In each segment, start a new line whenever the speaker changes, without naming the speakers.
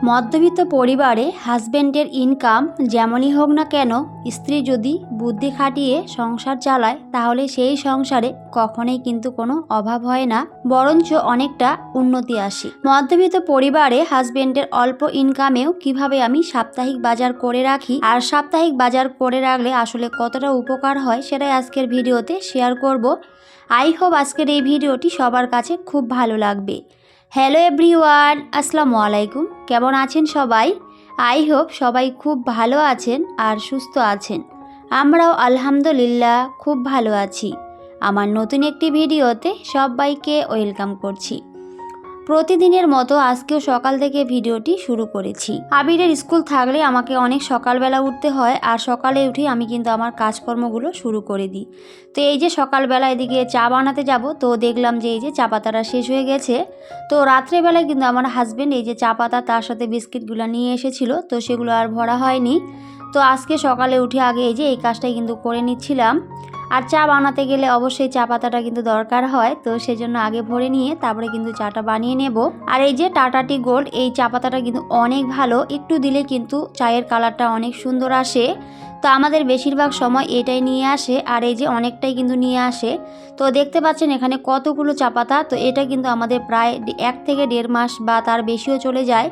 মধ্যবিত্ত পরিবারে হাজব্যান্ডের ইনকাম যেমনই হোক না কেন, স্ত্রী যদি বুদ্ধি খাটিয়ে সংসার চালায় তাহলে সেই সংসারে কখনোই কিন্তু কোনো অভাব হয় না, বরঞ্চ অনেকটা উন্নতি আসে। মধ্যবিত্ত পরিবারে হাজব্যান্ডের অল্প ইনকামেও কিভাবে আমি সাপ্তাহিক বাজার করে রাখি আর সাপ্তাহিক বাজার করে রাখলে আসলে কতটা উপকার হয় সেটাই আজকের ভিডিওতে শেয়ার করব। আই হোপ আজকের এই ভিডিওটি সবার কাছে খুব ভালো লাগবে। হ্যালো এভরিওয়ান, আসসালামু আলাইকুম। কেমন আছেন সবাই? আই হোপ সবাই খুব ভালো আছেন আর সুস্থ আছেন। আমরাও আলহামদুলিল্লাহ খুব ভালো আছি। আমার নতুন একটি ভিডিওতে সবাইকে ওয়েলকাম করছি। প্রতিদিনের মতো আজকেও সকাল থেকে ভিডিওটি শুরু করেছি। আবিরের স্কুল থাকলে আমাকে অনেক সকালবেলা উঠতে হয়, আর সকালে উঠে আমি কিন্তু আমার কাজকর্মগুলো শুরু করে দিই। তো এই যে সকালবেলা এদিকে চা বানাতে যাব, তো দেখলাম যে এই যে চা পাতাটা শেষ হয়ে গেছে। তো রাত্রেবেলায় কিন্তু আমার হাজব্যান্ড এই যে চা পাতা তার সাথে বিস্কিটগুলো নিয়ে এসেছিল, তো সেগুলো আর ভরা হয়নি। তো আজকে সকালে উঠে আগে এই যে এই কাজটাই কিন্তু করে নিচ্ছিলাম। আর চা বানাতে গেলে অবশ্যই চা পাতাটা কিন্তু দরকার হয়, তো সেজন্য আগে ভরে নিয়ে তারপরে কিন্তু চাটা বানিয়ে নেব। আর এই যে টাটা টি গোল্ড এই চা পাতাটা কিন্তু অনেক ভালো, একটু দিলে কিন্তু চায়ের কালারটা অনেক সুন্দর আসে। তো আমাদের বেশিরভাগ সময় এটাই নিয়ে আসে, আর এই যে অনেকটাই কিন্তু নিয়ে আসে। তো দেখতে পাচ্ছেন এখানে কতগুলো চা পাতা, তো এটা কিন্তু আমাদের প্রায় 1 থেকে 1.5 মাস বা তার বেশিও চলে যায়।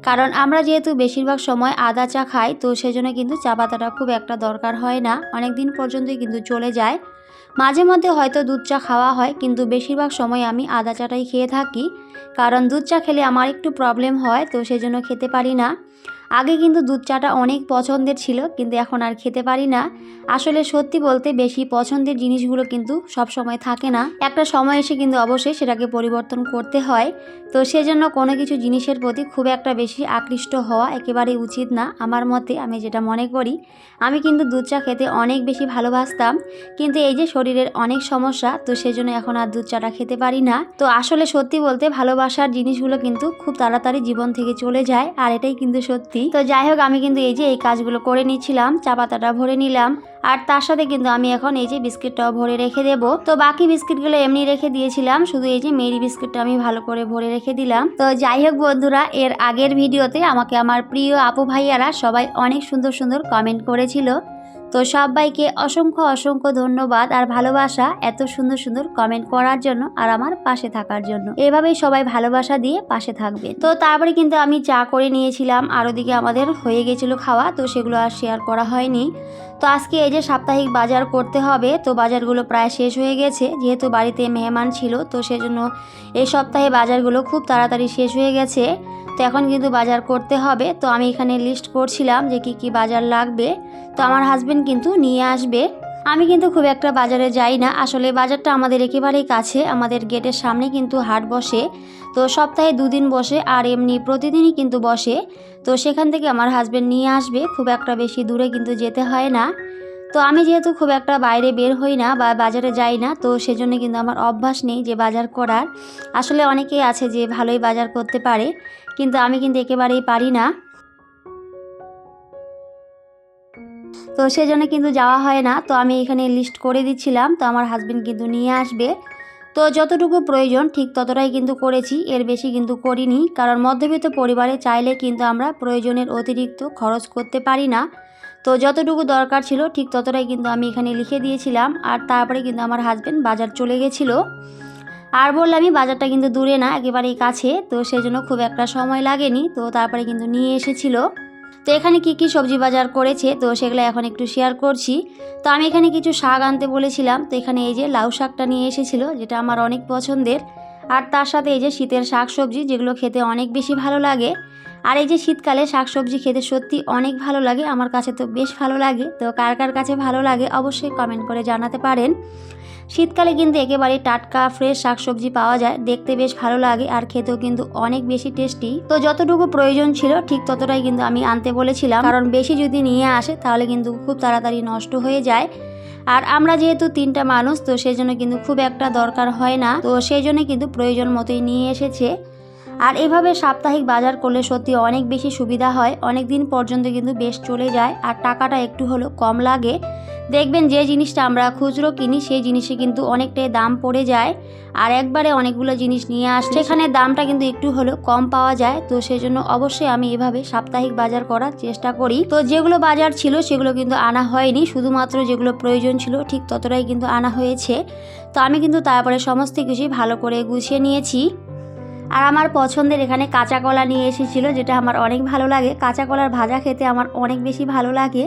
কারণ আমরা যেহেতু বেশিরভাগ সময় আদা চা খাই, তো সেজন্য কিন্তু চা পাতাটা খুব একটা দরকার হয় না, অনেক দিন পর্যন্তই কিন্তু চলে যায়। মাঝে মধ্যে হয়তো দুধ চা খাওয়া হয়, কিন্তু বেশিরভাগ সময় আমি আদা চাটাই খেয়ে থাকি। কারণ দুধ চা খেলে আমার একটু প্রবলেম হয়, তো সেজন্য খেতে পারি না। আগে কিন্তু দুধ চাটা অনেক পছন্দের ছিল, কিন্তু এখন আর খেতে পারি না। আসলে সত্যি বলতে বেশি পছন্দের জিনিসগুলো কিন্তু সব সময় থাকে না, একটা সময় এসে কিন্তু অবশ্যই সেটাকে পরিবর্তন করতে হয়। তো সেজন্য কোনো কিছু জিনিসের প্রতি খুব একটা বেশি আকৃষ্ট হওয়া একেবারেই উচিত না আমার মতে, আমি যেটা মনে করি। আমি কিন্তু দুধ চা খেতে অনেক বেশি ভালোবাসতাম, কিন্তু এই যে শরীরের অনেক সমস্যা, তো সেজন্য এখন আর দুধ চাটা খেতে পারি না। তো আসলে সত্যি বলতে ভালোবাসার জিনিসগুলো কিন্তু খুব তাড়াতাড়ি জীবন থেকে চলে যায়, আর এটাই কিন্তু সত্যি। তো যাই হোক, আমি কিন্তু এই যে এই কাজগুলো করে নিচ্ছিলাম, চা পাতাটা ভরে নিলাম, আর তার সাথে কিন্তু আমি এখন এই যে বিস্কিটটাও ভরে রেখে দেব। তো বাকি বিস্কিটগুলো এমনি রেখে দিয়েছিলাম, শুধু এই যে মেরি বিস্কিটটা আমি ভালো করে ভরে রেখে দিলাম। তো যাই হোক বন্ধুরা, এর আগের ভিডিওতে আমাকে আমার প্রিয় আপু ভাইয়ারা সবাই অনেক সুন্দর সুন্দর কমেন্ট করেছিল। তো সবাইকে অসংখ্য অসংখ্য ধন্যবাদ আর ভালোবাসা এত সুন্দর সুন্দর কমেন্ট করার জন্য আর আমার পাশে থাকার জন্য। এভাবেই সবাই ভালোবাসা দিয়ে পাশে থাকবে। তো তারপরে কিন্তু আমি চা করে নিয়েছিলাম, আর ওদিকে আমাদের হয়ে গেছিলো খাওয়া, তো সেগুলো আর শেয়ার করা হয়নি। তো আজকে এই যে সাপ্তাহিক বাজার করতে হবে, তো বাজারগুলো প্রায় শেষ হয়ে গেছে, যেহেতু বাড়িতে মেহমান ছিল, তো সেজন্য এই সপ্তাহে বাজারগুলো খুব তাড়াতাড়ি শেষ হয়ে গেছে। তো এখন কিন্তু বাজার করতে হবে। তো আমি এখানে লিস্ট করছিলাম যে কি কি বাজার লাগবে, তো আমার হাজবেন্ড কিন্তু নিয়ে আসবে। আমি কিন্তু খুব একটা বাজারে যাই না, আসলে বাজারটা আমাদের একেবারেই কাছে, আমাদের গেটের সামনে কিন্তু হাট বসে। তো সপ্তাহে 2 দিন বসে, আর এমনি প্রতিদিনই কিন্তু বসে। তো সেখান থেকে আমার হাজবেন্ড নিয়ে আসবে, খুব একটা বেশি দূরে কিন্তু যেতে হয় না। তো আমি যেহেতু খুব একটা বাইরে বের হই না বা বাজারে যাই না, তো সেজন্য কিন্তু আমার অভ্যাস নেই যে বাজার করার। আসলে অনেকেই আছে যে ভালোই বাজার করতে পারে, কিন্তু আমি কিন্তু একেবারেই পারি না। তো সেজন্য কিন্তু যাওয়া হয় না। তো আমি এখানে লিস্ট করে দিচ্ছিলাম, তো আমার হাজবেন্ড কিন্তু নিয়ে আসবে। তো যতটুকু প্রয়োজন ঠিক ততটাই কিন্তু করেছি, এর বেশি কিন্তু করিনি, কারণ মধ্যবিত্ত পরিবারে চাইলে কিন্তু আমরা প্রয়োজনের অতিরিক্ত খরচ করতে পারি না। তো যতটুকু দরকার ছিল ঠিক ততটাই কিন্তু আমি এখানে লিখে দিয়েছিলাম, আর তারপরে কিন্তু আমার হাজবেন্ড বাজার চলে গেছিলো। আর বললামই বাজারটা কিন্তু দূরে না, একেবারেই কাছে, তো সেজন্য খুব একটা সময় লাগেনি। তো তারপরে কিন্তু নিয়ে এসেছিলো। তো এখানে কি কি সবজি বাজার করেছে, তো সেগুলো এখন একটু শেয়ার করছি। তো আমি এখানে কিছু শাক আনতে বলেছিলাম, তো এখানে এই যে লাউ শাকটা নিয়ে এসেছিলো, যেটা আমার অনেক পছন্দের। আর তার সাথে এই যে শীতের শাক সবজি, যেগুলো খেতে অনেক বেশি ভালো লাগে। আর এই যে শীতকালে শাক সবজি খেতে সত্যি অনেক ভালো লাগে, আমার কাছে তো বেশ ভালো লাগে। তো কার কার কাছে ভালো লাগে অবশ্যই কমেন্ট করে জানাতে পারেন। শীতকালে কিন্তু একেবারে টাটকা ফ্রেশ শাকসবজি পাওয়া যায়, দেখতে বেশ ভালো লাগে আর খেতেও কিন্তু অনেক বেশি টেস্টি। তো যতটুকু প্রয়োজন ছিল ঠিক ততটাই কিন্তু আমি আনতে বলেছিলাম, কারণ বেশি যদি নিয়ে আসে তাহলে কিন্তু খুব তাড়াতাড়ি নষ্ট হয়ে যায়। আর আমরা যেহেতু 3টা মানুষ, তো সেজন্য কিন্তু খুব একটা দরকার হয় না, তো সেই জন্য কিন্তু প্রয়োজন মতোই নিয়ে এসেছে। আর এভাবে সাপ্তাহিক বাজার করলে সত্যি অনেক বেশি সুবিধা হয়, অনেক দিন পর্যন্ত কিন্তু বেশ চলে যায়, আর টাকাটা একটু হলেও কম লাগে। দেখবেন যে জিনিসটা আমরা খুচরো কিনি সেই জিনিসে কিন্তু অনেকটাই দাম পড়ে যায়, আর একবারে অনেকগুলো জিনিস নিয়ে আসলে সেখানে দামটা কিন্তু একটু হলেও কম পাওয়া যায়। তো সেই জন্য অবশ্যই আমি এভাবে সাপ্তাহিক বাজার করার চেষ্টা করি। তো যেগুলো বাজার ছিল সেগুলো কিন্তু আনা হয়নি, শুধুমাত্র যেগুলো প্রয়োজন ছিল ঠিক ততটাই কিন্তু আনা হয়েছে। তো আমি কিন্তু তারপরে সমস্ত কিছুই ভালো করে গুছিয়ে নিয়েছি। আর আমার পছন্দের এখানে কাঁচা কলা নিয়ে এসেছিলো, যেটা আমার অনেক ভালো লাগে। কাঁচা কলার ভাজা খেতে আমার অনেক বেশি ভালো লাগে,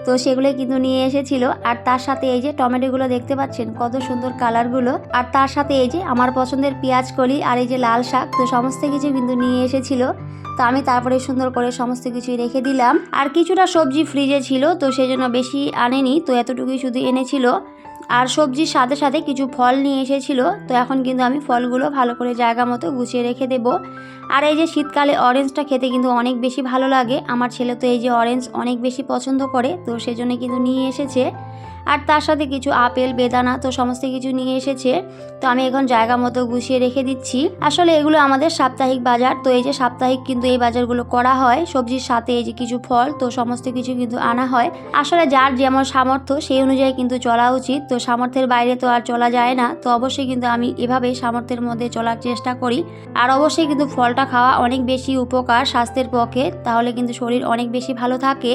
তো সেগুলোই কিন্তু নিয়ে এসেছিলো। আর তার সাথে এই যে টমেটোগুলো দেখতে পাচ্ছেন কত সুন্দর কালারগুলো, আর তার সাথে এই যে আমার পছন্দের পেঁয়াজ কলি আর এই যে লাল শাক, তো সমস্ত কিছু কিন্তু নিয়ে এসেছিলো। তো আমি তারপরে সুন্দর করে সমস্ত কিছুই রেখে দিলাম। আর কিছুটা সবজি ফ্রিজে ছিল, তো সেই জন্য বেশি আনেনি, তো এতটুকুই শুধু এনেছিল। আর সবজির সাথে সাথে কিছু ফল নিয়ে এসেছিলো, তো এখন কিন্তু আমি ফলগুলো ভালো করে জায়গা মতো গুছিয়ে রেখে দেব। আর এই যে শীতকালে অরেঞ্জটা খেতে কিন্তু অনেক বেশি ভালো লাগে, আমার ছেলে তো এই যে অরেঞ্জ অনেক বেশি পছন্দ করে, তো সেজন্য কিন্তু নিয়ে এসেছে। আর তার সাথে কিছু আপেল, বেদানা, তো সমস্ত কিছু নিয়ে এসেছে। তো আমি এখন জায়গা মতো গুছিয়ে রেখে দিচ্ছি। আসলে এগুলো আমাদের সাপ্তাহিক বাজার, তো এই যে সাপ্তাহিক কিন্তু এই বাজারগুলো করা হয়। সবজির সাথে এই যে কিছু ফল, তো সমস্ত কিছু কিন্তু আনা হয়। আসলে যার যেমন সামর্থ্য সেই অনুযায়ী কিন্তু চলা উচিত, তো সামর্থ্যের বাইরে তো আর চলা যায় না। তো অবশ্যই কিন্তু আমি এভাবেই সামর্থ্যের মধ্যে চলার চেষ্টা করি। আর অবশ্যই কিন্তু ফলটা খাওয়া অনেক বেশি উপকার স্বাস্থ্যের পক্ষে, তাহলে কিন্তু শরীর অনেক বেশি ভালো থাকে।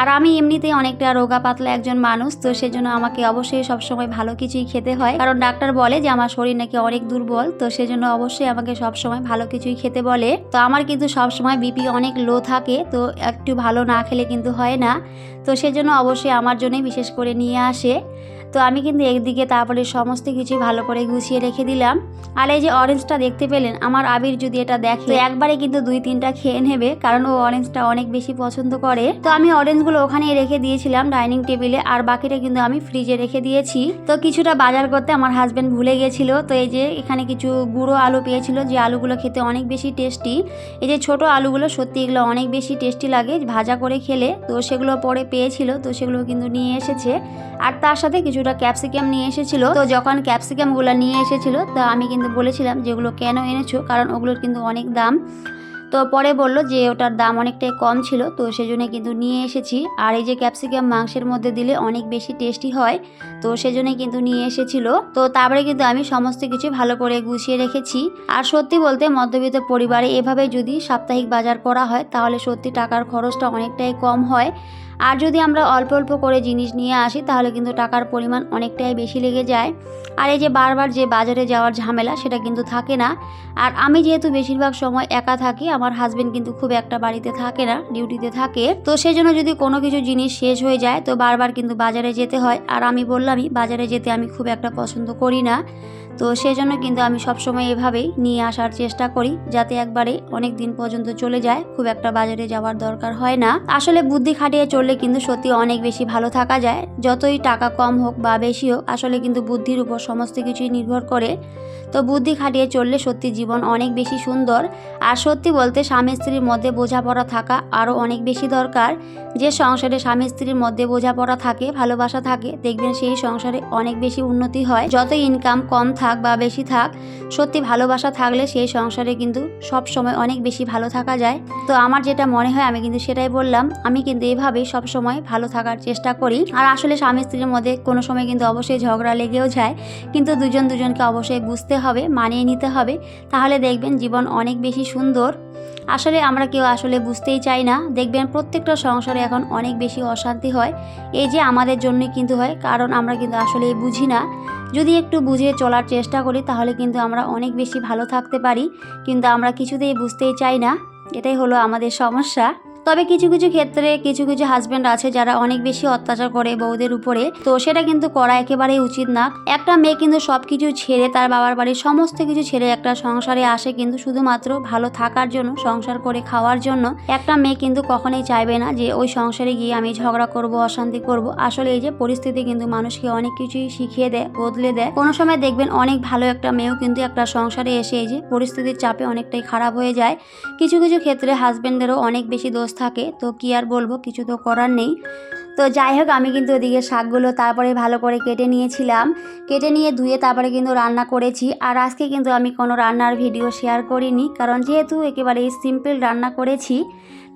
আর আমি এমনিতেই অনেকটা রোগা পাতলা একজন মানুষ, তো সেজন্য আমাকে অবশ্যই সবসময় ভালো কিছুই খেতে হয়, কারণ ডাক্তার বলে যে আমার শরীর নাকি অনেক দুর্বল, তো সেজন্য অবশ্যই আমাকে সবসময় ভালো কিছুই খেতে বলে। তো আমার কিন্তু সবসময় বিপি অনেক লো থাকে, তো একটু ভালো না খেলে কিন্তু হয় না, তো সেজন্য অবশ্যই আমার জন্যই বিশেষ করে নিয়ে আসে। তো আমি কিন্তু একদিকে তারপরে সমস্ত কিছু ভালো করে গুছিয়ে রেখে দিলাম। আর এই যে অরেঞ্জটা দেখতে পেলেন, আমার আবির যদি এটা দেখে একবারে কিন্তু 2-3টা খেয়ে নেবে, কারণ ও অরেঞ্জটা অনেক বেশি পছন্দ করে। তো আমি অরেঞ্জগুলো ওখানেই রেখে দিয়েছিলাম ডাইনিং টেবিলে, আর বাকিটা কিন্তু আমি ফ্রিজে রেখে দিয়েছি। তো কিছুটা বাজার করতে আমার হাজবেন্ড ভুলে গেছিল, তো এই যে এখানে কিছু গুঁড়ো আলু পেয়েছিল, যে আলুগুলো খেতে অনেক বেশি টেস্টি। এই যে ছোট আলুগুলো, সত্যি এগুলো অনেক বেশি টেস্টি লাগে ভাজা করে খেলে, তো সেগুলো পরে পেয়েছিল, তো সেগুলো কিন্তু নিয়ে এসেছে। আর তার সাথে কিছুটা ক্যাপসিকাম নিয়ে এসেছিল। তো যখন ক্যাপসিকামগুলো নিয়ে এসেছিল, তো আমি কিন্তু বলেছিলাম যেগুলো কেন এনেছো, কারণ ওগুলোর কিন্তু অনেক দাম। তো পরে বলল যে ওটার দাম অনেকটাই কম ছিল, তো সেজন্য কিন্তু নিয়ে এসেছি। আর এই যে ক্যাপসিকাম মাংসের মধ্যে দিলে অনেক বেশি টেস্টি হয়, তো সেজন্যই কিন্তু নিয়ে এসেছিল। তো তারপরে কিন্তু আমি সমস্ত কিছু ভালো করে গুছিয়ে রেখেছি। আর সত্যি বলতে মধ্যবিত্ত পরিবারে এভাবে যদি সাপ্তাহিক বাজার করা হয়, তাহলে সত্যি টাকার খরচটা অনেকটাই কম হয়। আর যদি আমরা অল্প অল্প করে জিনিস নিয়ে আসি, তাহলে কিন্তু টাকার পরিমাণ অনেকটাই বেশি লেগে যায়। আর এই যে বারবার যে বাজারে যাওয়ার ঝামেলা, সেটা কিন্তু থাকে না। আর আমি যেহেতু বেশিরভাগ সময় একা থাকি, আমার হাজবেন্ড কিন্তু খুব একটা বাড়িতে থাকে না, ডিউটিতে থাকে, তো সেই জন্য যদি কোনো কিছু জিনিস শেষ হয়ে যায়, তো বারবার কিন্তু বাজারে যেতে হয়। আর আমি বললামই বাজারে যেতে আমি খুব একটা পছন্দ করি না, তো সেজন্য কিন্তু আমি সবসময় এভাবেই নিয়ে আসার চেষ্টা করি, যাতে একবারে অনেক দিন পর্যন্ত চলে যায়, খুব একটা বাজারে যাওয়ার দরকার হয় না। আসলে বুদ্ধি খাটিয়ে চললে কিন্তু সত্যি অনেক বেশি ভালো থাকা যায়, যতই টাকা কম হোক বা বেশি হোক, আসলে কিন্তু বুদ্ধির উপর সমস্ত কিছুই নির্ভর করে। তো বুদ্ধি খাটিয়ে চললে সত্যি জীবন অনেক বেশি সুন্দর। আর সত্যি বলতে স্বামী স্ত্রীর মধ্যে বোঝাপড়া থাকা আরও অনেক বেশি দরকার। যে সংসারে স্বামী স্ত্রীর মধ্যে বোঝাপড়া থাকে, ভালোবাসা থাকে, দেখবেন সেই সংসারে অনেক বেশি উন্নতি হয়। যত ইনকাম কম থাক বা বেশি থাক, সত্যি ভালোবাসা থাকলে সেই সংসারে কিন্তু সব সময় অনেক বেশি ভালো থাকা যায়। তো আমার যেটা মনে হয় আমি কিন্তু সেটাই বললাম। আমি কিন্তু এভাবেই সব সময় ভালো থাকার চেষ্টা করি। আর আসলে স্বামী স্ত্রীর মধ্যে কোনো সময় কিন্তু অবশ্যই ঝগড়া লেগেও যায়, কিন্তু দুজন দুজনকে অবশ্যই বুঝতে হবে, মানিয়ে নিতে হবে, তাহলে দেখবেন জীবন অনেক বেশি সুন্দর। আসলে আমরা কেউ আসলে বুঝতেই চাই না, দেখবেন প্রত্যেকটা সংসারে এখন অনেক বেশি অশান্তি হয়, এই যে আমাদের জন্যই কিন্তু হয়, কারণ আমরা কিন্তু আসলে বুঝি না। যদি একটু বুঝে চলার চেষ্টা করি, তাহলে কিন্তু আমরা অনেক বেশি ভালো থাকতে পারি, কিন্তু আমরা কিছুতেই বুঝতেই চাই না, এটাই হলো আমাদের সমস্যা। তবে কিছু কিছু ক্ষেত্রে কিছু কিছু হাজব্যান্ড আছে যারা অনেক বেশি অত্যাচার করে বউদের উপরে, তো সেটা কিন্তু করা একেবারেই উচিত না। একটা মেয়ে কিন্তু সব কিছু ছেড়ে, তার বাবার বাড়ির সমস্ত কিছু ছেড়ে একটা সংসারে আসে কিন্তু শুধুমাত্র ভালো থাকার জন্য, সংসার করে খাওয়ার জন্য। একটা মেয়ে কিন্তু কখনোই চাইবে না যে ওই সংসারে গিয়ে আমি ঝগড়া করব, অশান্তি করব। আসলে এই যে পরিস্থিতি কিন্তু মানুষকে অনেক কিছুই শিখিয়ে দেয়, বদলে দেয়। কোনো সময় দেখবেন অনেক ভালো একটা মেয়েও কিন্তু একটা সংসারে এসে এই যে পরিস্থিতির চাপে অনেকটাই খারাপ হয়ে যায়। কিছু কিছু ক্ষেত্রে হাজব্যান্ডেরও অনেক বেশি দোষ থাকে, তো কি আর বলবো, কিছু তো করার নেই। তো যাই হোক, আমি কিন্তু ওদিকে শাকগুলো তারপরে ভালো করে কেটে নিয়েছিলাম, কেটে নিয়ে ধুয়ে তারপরে কিন্তু রান্না করেছি। আর আজকে কিন্তু আমি কোনো রান্নার ভিডিও শেয়ার করিনি, কারণ যেহেতু একেবারে সিম্পল রান্না করেছি,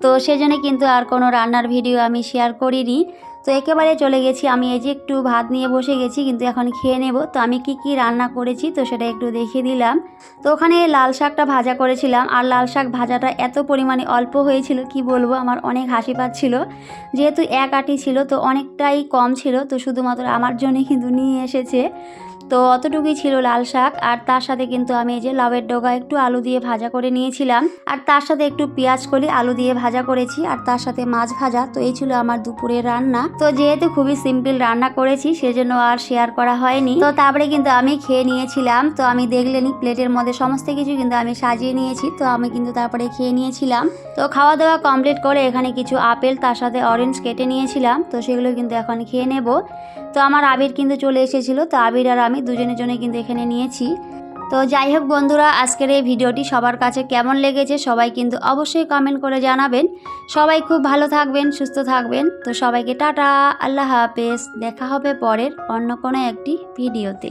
তো সেজন্য কিন্তু আর কোনো রান্নার ভিডিও আমি শেয়ার করিনি। তো একেবারে চলে গেছি। আমি এই যে একটু ভাত নিয়ে বসে গেছি, কিন্তু এখন খেয়ে নেব। তো আমি কি রান্না করেছি তো সেটা একটু দেখিয়ে দিলাম। তো ওখানে লাল শাকটা ভাজা করেছিলাম, আর লাল শাক ভাজাটা এত পরিমাণে অল্প হয়েছিল কি বলবো, আমার অনেক হাসি পাচ্ছিল। যেহেতু এক আঁটি ছিল তো অনেকটাই কম ছিল, তো শুধুমাত্র আমার জন্যই কিন্তু নিয়ে এসেছে। তো অতটুকুই ছিল লাল শাক, আর তার সাথে কিন্তু আমি এই যে লাউয়ের ডগা একটু আলু দিয়ে ভাজা করে নিয়েছিলাম, আর তার সাথে একটু পেঁয়াজ কলি আলু দিয়ে ভাজা করেছি, আর তার সাথে মাছ ভাজা। তো এই ছিল আমার দুপুরের রান্না। তো যেহেতু খুবই সিম্পল রান্না করেছি সেজন্য আর শেয়ার করা হয়নি। তো তারপরে কিন্তু আমি খেয়ে নিয়েছিলাম। তো আমি দেখলেনি প্লেটের মধ্যে সমস্ত কিছু কিন্তু আমি সাজিয়ে নিয়েছি। তো আমি কিন্তু তারপরে খেয়ে নিয়েছিলাম। তো খাওয়া দাওয়া কমপ্লিট করে এখানে কিছু আপেল তার সাথে অরেঞ্জ কেটে নিয়েছিলাম, তো সেগুলো কিন্তু এখন খেয়ে নেব। তো আমার আবির কিন্তু চলে এসেছিলো, তো আবির আর আমি দুজনের জন্য কিন্তু এখানে নিয়েছি। তো যাই হোক বন্ধুরা, আজকের এই ভিডিওটি সবার কাছে কেমন লেগেছে সবাই কিন্তু অবশ্যই কমেন্ট করে জানাবেন। সবাই খুব ভালো থাকবেন, সুস্থ থাকবেন। তো সবাইকে টাটা, আল্লাহ হাফেজ। দেখা হবে পরের অন্য কোনো একটি ভিডিওতে।